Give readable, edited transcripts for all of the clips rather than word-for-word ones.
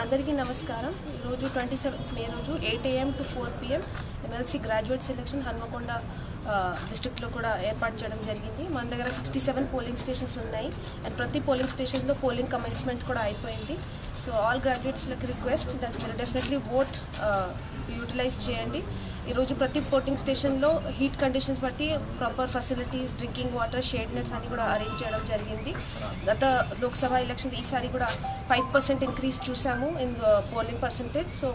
అందరికీ నమస్కారం. ఈరోజు 27 మే రోజు 8 AM to 4 PM MLC graduate selection Hanamkonda డిస్ట్రిక్ట్లో కూడా ఏర్పాటు చేయడం జరిగింది. మన దగ్గర 67 పోలింగ్ స్టేషన్స్ ఉన్నాయి అండ్ ప్రతి పోలింగ్ స్టేషన్లో పోలింగ్ కమెన్స్మెంట్ కూడా అయిపోయింది. సో ఆల్ గ్రాడ్యుయేట్స్లకు రిక్వెస్ట్ దట్ మీరు డెఫినెట్లీ ఓట్ యూటిలైజ్ చేయండి. ఈరోజు ప్రతి పోలింగ్ స్టేషన్లో హీట్ కండిషన్స్ బట్టి proper facilities, drinking water, shade nets అన్ని కూడా అరేంజ్ చేయడం జరిగింది. గత లోక్సభ ఎలక్షన్ ఈసారి కూడా 5% ఇంక్రీజ్ చూసాము ఇన్ పోలింగ్ పర్సంటేజ్. సో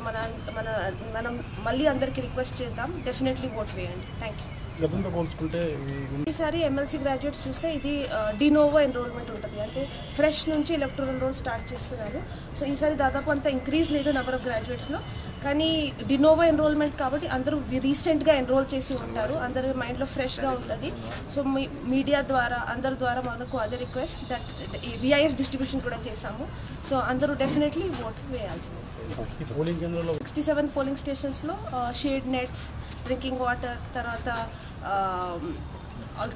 మనం మళ్ళీ అందరికీ రిక్వెస్ట్ చేద్దాం, డెఫినెట్లీ ఓట్ వేయండి. Thank you. గతంతో పోల్చుకుంటే ఈసారి MLC గ్రాడ్యుయేట్స్ చూస్తే ఇది డినోవో ఎన్రోల్మెంట్ ఉంటుంది, అంటే ఫ్రెష్ నుంచి ఎలక్టోరల్ రోల్ స్టార్ట్ చేస్తున్నారు. సో ఈసారి దాదాపు అంత ఇంక్రీజ్ లేదు నెంబర్ ఆఫ్ గ్రాడ్యుయేట్స్లో, కానీ డినోవో ఎన్రోల్మెంట్ కాబట్టి అందరూ రీసెంట్గా ఎన్రోల్ చేసి ఉంటారు, అందరి మైండ్లో ఫ్రెష్గా ఉంటుంది. సో మీడియా ద్వారా అందరి ద్వారా మనకు అదే రిక్వెస్ట్ దట్ VIS డిస్ట్రిబ్యూషన్ కూడా చేశాము. సో అందరూ డెఫినెట్లీ ఓట్ వేయాల్సింది. 67 పోలింగ్ స్టేషన్స్లో షేడ్ నెట్స్, డ్రింకింగ్ వాటర్, తర్వాత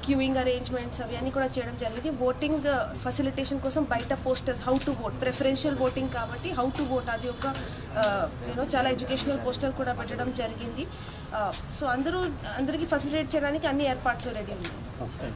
క్యూయింగ్ అరేంజ్మెంట్స్ అవన్నీ కూడా చేయడం జరిగింది. ఓటింగ్ ఫెసిలిటేషన్ కోసం బయట posters, how to vote, preferential voting కాబట్టి హౌ టు ఓట్ అది ఒక చాలా ఎడ్యుకేషనల్ పోస్టర్ కూడా పెట్టడం జరిగింది. సో అందరికీ ఫెసిలిటేట్ చేయడానికి అన్ని ఏర్పాట్లు రెడీ ఉన్నాయి.